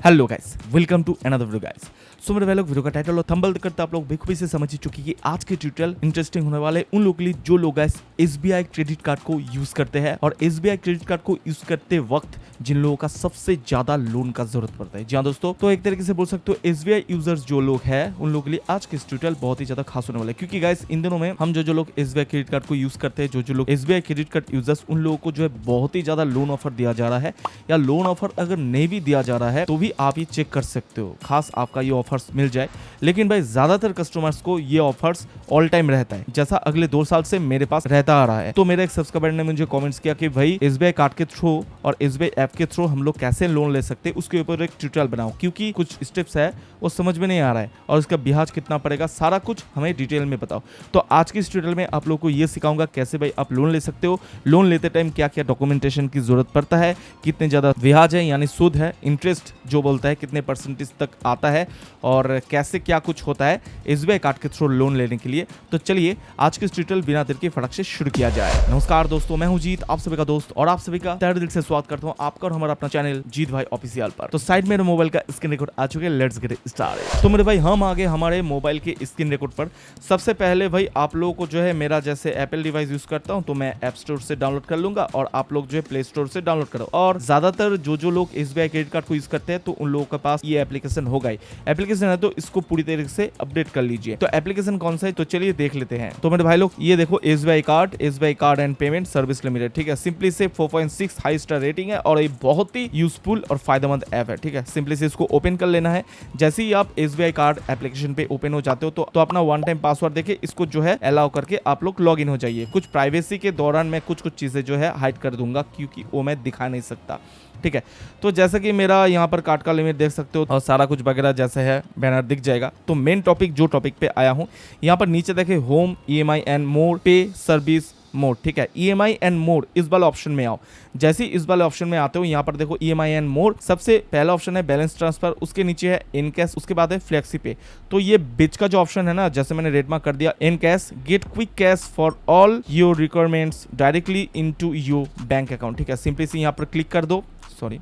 Hello guys, welcome to another video guys. So मेरे भाई लोग, वीडियो का टाइटल और थंबनेल देखकर आप लोग बेखूबी से समझ ही चुके कि आज के ट्यूटोरियल इंटरेस्टिंग होने वाले उन लोगों के लिए जो लोग गाइस एसबीआई क्रेडिट कार्ड को यूज करते हैं और एसबीआई क्रेडिट कार्ड को यूज करते वक्त जिन लोगों का सबसे ज्यादा लोन का जरूरत पड़ता है। जी हाँ दोस्तों, तो एक तरीके से बोल सकते हो एसबीआई यूजर्स जो लोग हैं उन लोगों के लिए आज के ट्यूटोरियल बहुत ही ज्यादा खास होने वाला है, क्योंकि गाइस इन दिनों में हम जो लोग एसबीआई क्रेडिट कार्ड को यूज करते हैं, जो लोग एसबीआई क्रेडिट कार्ड यूजर्स, उन लोगों को जो है बहुत ही ज्यादा लोन ऑफर दिया जा रहा है, या लोन ऑफर अगर नहीं भी दिया जा रहा है तो भी आप ये चेक कर सकते हो, खास आपका ये ऑफर्स मिल जाए। लेकिन भाई ज्यादातर कस्टमर्स को ये ऑफर्स ऑल टाइम रहता है, जैसा अगले 2 साल से मेरे पास रहता आ रहा है। तो मेरे एक सब्सक्राइबर ने मुझे कमेंट्स किया कि भाई एसबीआई कार्ड के थ्रू और एसबीआई ऐप के थ्रू हम लोग कैसे लोन ले सकते हैं, उसके ऊपर एक ट्यूटोरियल बनाओ, क्योंकि कुछ स्टेप्स है वो समझ में नहीं आ रहा है और उसका ब्याज कितना पड़ेगा, सारा कुछ हमें डिटेल में बताओ। तो आज की इस ट्यूटोरियल में आप लोग को ये सिखाऊंगा कैसे भाई आप लोन ले सकते हो, लोन लेते टाइम क्या क्या डॉक्यूमेंटेशन की जरूरत पड़ता है, कितने ज्यादा ब्याज है यानी सूद है, इंटरेस्ट जो बोलता है कितने परसेंटेज तक आता है, और कैसे क्या कुछ होता है एसबीआई कार्ड के थ्रू लोन लेने के लिए। तो चलिए आज के इस ट्यूटोरियल बिना देर के फटाक से शुरू किया जाए। नमस्कार दोस्तों, मैं हूं जीत, आप सभी का दोस्त, और आप सभी का तहे दिल से स्वागत करता हूं आपका और हमारा अपना चैनल जीत भाई ऑफिशियल पर। तो साइड मेरे मोबाइल का स्क्रीन रिकॉर्ड आ चुके, लेट्स गेट स्टार्टेड। तो मेरे भाई हम आगे हमारे मोबाइल के स्क्रीन रिकॉर्ड पर। सबसे पहले भाई आप लोगों को जो है, मेरा जैसे एप्पल डिवाइस यूज करता हूं तो मैं ऐप स्टोर से डाउनलोड कर लूंगा और आप लोग जो है प्ले स्टोर से डाउनलोड करो। और ज्यादातर जो लोग एसबीआई क्रेडिट कार्ड को यूज करते हैं तो उन लोगों के पास ये एप्लीकेशन होगा ही। एप्लीकेशन है तो इसको पूरी तरीके से अपडेट कर लीजिए। तो एप्लीकेशन कौन सा है तो चलिए देख लेते हैं। तो मेरे भाई लोग ये देखो, SBI card and payment service limited, ठीक है। सिंपली से 4.6 हाई स्टार रेटिंग है और ये बहुत ही यूजफुल और फायदेमंद ऐप है, ठीक है। सिंपली से इसको ओपन कर लेना है। जैसे ही आप एसबीआई कार्ड एप्लीकेशन पे ओपन हो जाते हो तो अपना वन टाइम पासवर्ड देके इसको जो है अलाउ करके आप लोग लॉग इन हो जाइए। कुछ प्राइवेसी के दौरान मैं कुछ चीजें जो है हाइड कर दूंगा, क्योंकि वो मैं दिखा नहीं सकता, ठीक है। तो जैसे कि मेरा यहाँ पर कार्ड का लिमिट देख सकते हो और सारा कुछ वगैरह जैसे है बैनर दिख जाएगा। तो मेन टॉपिक जो टॉपिक पे आया हूँ, यहाँ पर नीचे देखे होम, ईएमआई एंड मोर, पे सर्विस मोड, ठीक है। ईएमआई एंड मोड इस वाले ऑप्शन में आओ। जैसे ही इस वाले ऑप्शन में आते हो, यहाँ पर देखो ईएमआई एंड मोड, सबसे पहला ऑप्शन है बैलेंस ट्रांसफर, उसके नीचे है इन कैश, उसके बाद है फ्लेक्सी पे। तो ये बीच का जो ऑप्शन है ना, जैसे मैंने रेड मार्क कर दिया in cash, get quick cash for all your requirements directly into your bank account, ठीक है। सिंपली से यहाँ पर क्लिक कर दो, सॉरी।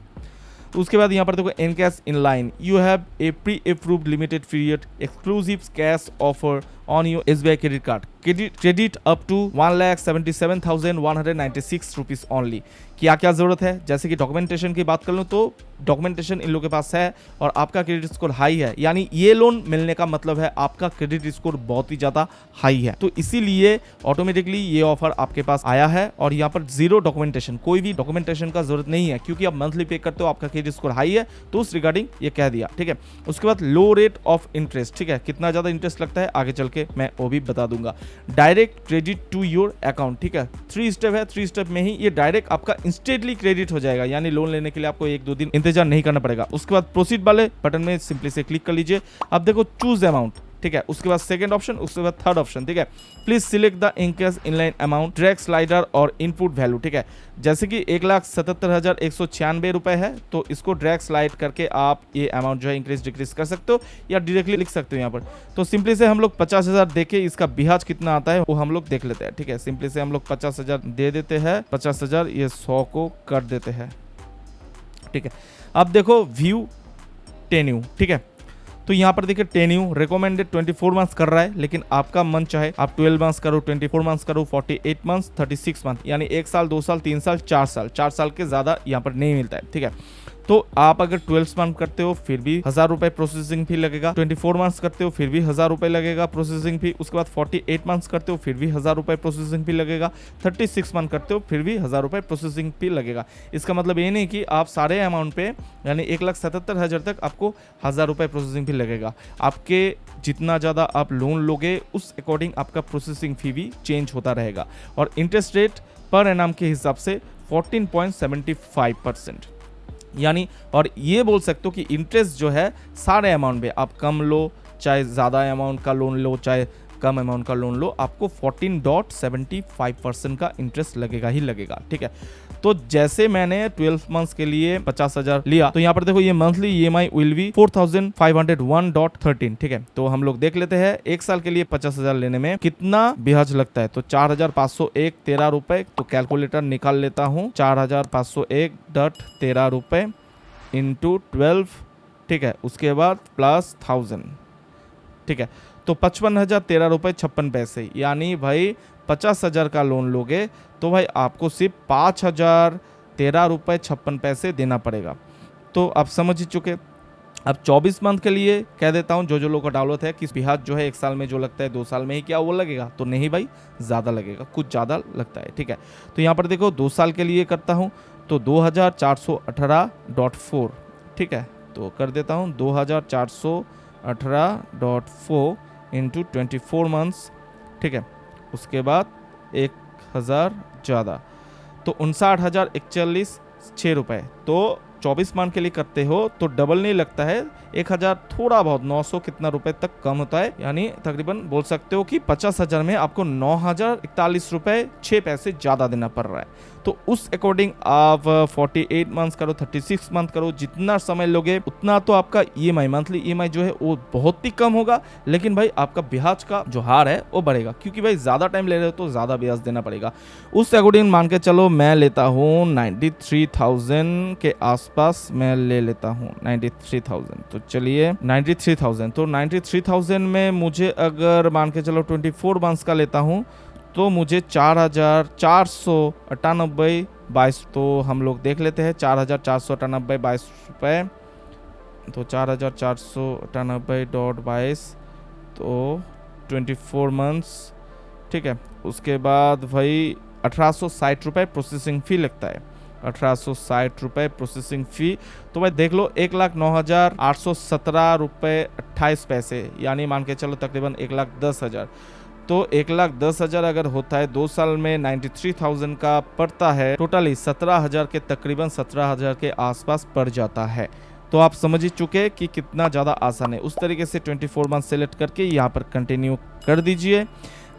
तो उसके बाद यहाँ पर देखो in cash in line, you have a pre approved limited period exclusive cash offer on your SBI credit card, credit up to 1,77,196 rupees only. क्या क्या जरूरत है, जैसे कि डॉक्यूमेंटेशन की बात कर लूँ तो डॉक्यूमेंटेशन इन लोगों के पास है और आपका क्रेडिट स्कोर हाई है, यानी ये लोन मिलने का मतलब है आपका क्रेडिट स्कोर बहुत ही ज्यादा हाई है। तो इसीलिए ऑटोमेटिकली ये ऑफर आपके पास आया है। और यहाँ पर जीरो डॉक्यूमेंटेशन, कोई भी डॉक्यूमेंटेशन का जरूरत नहीं है, क्योंकि आप मंथली पे करते हो, आपका क्रेडिट स्कोर हाई है, तो उस रिगार्डिंग ये कह दिया, ठीक है। उसके बाद लो रेट ऑफ इंटरेस्ट, ठीक है, कितना ज्यादा इंटरेस्ट लगता है आगे चल के मैं वो भी बता दूंगा। Direct credit to your account, ठीक है। 3 स्टेप है, 3 स्टेप में ही ये डायरेक्ट आपका इंस्टेंटली क्रेडिट हो जाएगा, यानी लोन लेने के लिए आपको 1-2 दिन इंतजार नहीं करना पड़ेगा। उसके बाद प्रोसीड वाले बटन में सिंपली से क्लिक कर लीजिए। अब देखो चूज अमाउंट, ठीक है। उसके बाद सेकंड ऑप्शन, उसके बाद थर्ड ऑप्शन, ठीक है। Please select the in case inline amount, track slider और इनपुट वैल्यू, ठीक है। जैसे कि 1,77,196 रुपए है, तो इसको ड्रैग स्लाइड करके आप ये अमाउंट जो है इंक्रीज डिक्रीज कर सकते हो या डायरेक्टली लिख सकते हो यहाँ पर। तो सिंपली से हम लोग 50,000 देके इसका ब्याज कितना आता है वो हम लोग देख लेते हैं, ठीक है। सिंपली से हम लोग 50,000 दे देते हैं, 50,000 ये 100 को कर देते हैं, ठीक है। अब देखो व्यू टेन्यू, ठीक है। तो यहाँ पर देखिए टेन्यू रिकमेंडेड 24 मंथ्स कर रहा है, लेकिन आपका मन चाहे आप 12 मंथ्स करो, 24 मंथ्स करो, 48 मंथ्स, 36 मंथ, यानी 1 साल, 2 साल, 3 साल, 4 साल, 4 साल के ज्यादा यहाँ पर नहीं मिलता है, ठीक है। तो आप अगर 12 मंथ करते हो फिर भी 1,000 रुपए प्रोसेसिंग फी लगेगा, 24 मंथ्स करते हो फिर भी 1,000 रुपए लगेगा प्रोसेसिंग फी, उसके बाद 48 मंथ्स करते हो फिर भी 1,000 रुपए प्रोसेसिंग फी लगेगा, 36 मंथ करते हो फिर भी 1,000 रुपए प्रोसेसिंग फी लगेगा। इसका मतलब ये नहीं कि आप सारे अमाउंट पे यानी 1,77,000 तक आपको 1,000 रुपए प्रोसेसिंग फी लगेगा। आपके जितना ज़्यादा आप लोन लोगे उस अकॉर्डिंग आपका प्रोसेसिंग फी भी चेंज होता रहेगा। और इंटरेस्ट रेट पर एनम के हिसाब से 14.75%, यानी और ये बोल सकते हो कि इंटरेस्ट जो है सारे अमाउंट पे आप कम लो, चाहे ज़्यादा अमाउंट का लोन लो, चाहे कम अमाउंट का लोन लो, आपको 14.75% का इंटरेस्ट लगेगा ही लगेगा, ठीक है। तो जैसे मैंने 12 मंथ्स के लिए 50,000 लिया, तो यहाँ पर देखो ये मंथली ईएमआई विल बी 4,501.13, ठीक है। तो हम लोग देख लेते हैं 1 साल के लिए 50,000 लेने में कितना ब्याज लगता है। तो 4,501.13 रुपए, तो कैलकुलेटर निकाल लेता हूँ, 4,501.13 रुपए इंटू 12 ठीक है, उसके बाद प्लस 1000, ठीक है, तो 55,013 रुपये 56 पैसे, यानी भाई 50,000 का लोन लोगे तो भाई आपको सिर्फ 5,013 रुपये 56 पैसे देना पड़ेगा। तो आप समझ ही चुके। अब 24 मंथ के लिए कह देता हूँ, जो लोगों को डाउनलोड है कि ब्याज जो है 1 साल में जो लगता है 2 साल में ही क्या वो लगेगा, तो नहीं भाई, ज़्यादा लगेगा, कुछ ज़्यादा लगता है, ठीक है। तो यहाँ पर देखो 2 साल के लिए करता हूँ तो 2418.4, ठीक है, तो कर देता हूँ 2418.4 इंटू 24 मंथ्स, ठीक है, उसके बाद 1000 ज़्यादा तो 59,041.6 रुपये। तो 24 मंथ के लिए करते हो तो डबल नहीं लगता है, 1000 थोड़ा बहुत 900 कितना रुपए तक कम होता है, यानी तकरीबन बोल सकते हो कि 50,000 में आपको 9,041.6 ज्यादा देना पड़ रहा है। तो उस अकॉर्डिंग आप 48 मंथ्स करो, 36 मंथ करो, जितना समय लोगे उतना तो आपका ईएमआई, मंथली ईएमआई जो है वो बहुत ही कम होगा, लेकिन भाई आपका ब्याज का जो हार है वो बढ़ेगा, क्योंकि भाई ज्यादा टाइम ले रहे हो तो ज्यादा ब्याज देना पड़ेगा। उस अकॉर्डिंग मान के चलो मैं लेता हूँ 93,000 के आसपास मैं ले लेता हूँ, 93,000। तो चलिए 93,000, तो 93,000 में मुझे अगर मान के चलो 24 मंथ्स का लेता हूँ तो मुझे 4,498.22, तो हम लोग देख लेते हैं 4,498.22 रुपये, तो 4,498.22 तो 24 मंथ्स, ठीक है। उसके बाद भाई 1,860 रुपये प्रोसेसिंग फ़ी लगता है, 1,860 रुपये प्रोसेसिंग फ़ी। तो भाई देख लो 1,09,817 रुपये 28 पैसे, यानी मान के चलो तकरीबन 1,10,000। तो 1,10,000 अगर होता है 2 साल में 93,000 का पड़ता है, टोटली 17,000 के तकरीबन 17,000 के आसपास पड़ जाता है। तो आप समझ ही चुके कि कितना ज़्यादा आसान है। उस तरीके से 24 मंथ सेलेक्ट करके यहाँ पर कंटिन्यू कर दीजिए।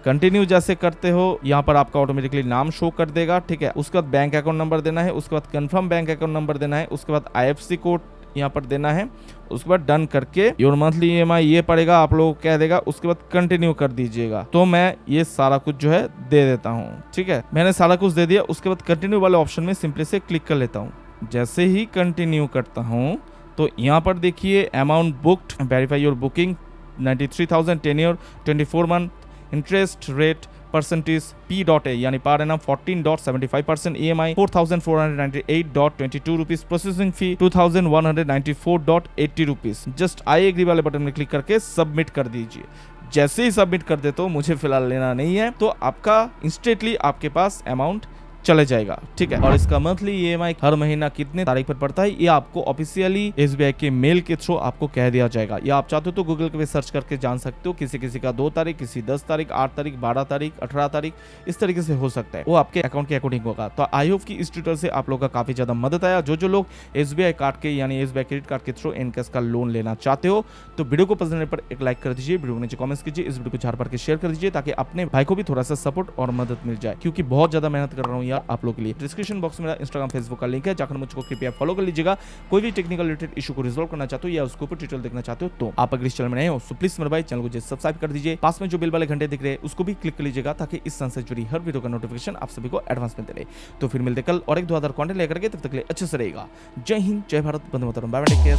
कंटिन्यू जैसे करते हो यहाँ पर आपका ऑटोमेटिकली नाम शो कर देगा, ठीक है। उसके बाद बैंक अकाउंट नंबर देना है, उसके बाद कंफर्म बैंक अकाउंट नंबर देना है, उसके बाद IFSC कोड यहाँ पर देना है, उसके बाद डन करके योर मंथली EMI ये पड़ेगा, आप लोग कह देगा, उसके बाद कंटिन्यू कर दीजिएगा। तो मैं ये सारा कुछ जो है दे देता हूँ, ठीक है, मैंने सारा कुछ दे दिया। उसके बाद कंटिन्यू वाले ऑप्शन में सिंपली से क्लिक कर लेता हूँ। जैसे ही कंटिन्यू करता हूँ तो यहाँ पर देखिए amount booked, verify your booking 93,000, tenure 24 month, interest rate percentage P.A यानी per annum 14.75%, EMI 4,498.22 rupees, processing fee 2,194.80 rupees. Just I agree वाले बटन में क्लिक करके सबमिट कर दीजिए। जैसे ही सबमिट कर दे तो मुझे फिलहाल लेना नहीं है, तो आपका इंस्टेंटली आपके पास अमाउंट चले जाएगा, ठीक है। और इसका मंथली EMI हर महीना कितने तारीख पर पड़ता है ये आपको ऑफिशियली SBI के मेल के थ्रू आपको कह दिया जाएगा, या आप चाहते हो तो गूगल पे सर्च करके जान सकते हो। किसी किसी का 2 तारीख, किसी 10 तारीख, 8 तारीख, 12 तारीख, 18 तारीख, इस तरीके से हो सकता है, वो आपके अकाउंट के अकॉर्डिंग होगा। तो आई होप कि इस ट्यूटोरियल से आप लोग का काफी ज्यादा मदद आया। जो लोग SBI कार्ड के यानी SBI क्रेडिट कार्ड के थ्रू इनकेस का लोन लेना चाहते हो तो वीडियो को पसंद आने पर एक लाइक कर दीजिए, वीडियो को नीचे कमेंट्स कीजिए, इस वीडियो को झाड़ पर के शेयर कर दीजिए ताकि अपने भाई को भी थोड़ा सा सपोर्ट और मदद मिल जाए, क्योंकि बहुत ज्यादा मेहनत कर रहा हूँ यार आप लोग के लिए। डिस्क्रिप्शन बॉक्स में मेरा इंस्टाग्राम, फेसबुक का लिंक है, जाकर मुझको कृपया फॉलो कर लीजिएगा। कोई भी टेक्निकल रिलेटेड इशू को रिजॉल्व करना चाहते हो या उसके ऊपर ट्यूटोरियल देखना चाहते हो तो आप अगर इस चैनल में नए हो तो प्लीज मेरे भाई चैनल को सब्सक्राइब कर दीजिए। पास में जो बेल वाले घंटे दिख रहे हैं उसको भी क्लिक कर लीजिएगा ताकि इस संस्थान से जुड़ी हर वीडियो का नोटिफिकेशन आप सभी को एडवांस में मिले। तो फिर मिलते कल और एक 2 अदर कंटेंट लेकर के, तब तक के लिए अच्छे से रहेगा। जय हिंद, जय Bharat, Vande Mataram, bye bye, take care.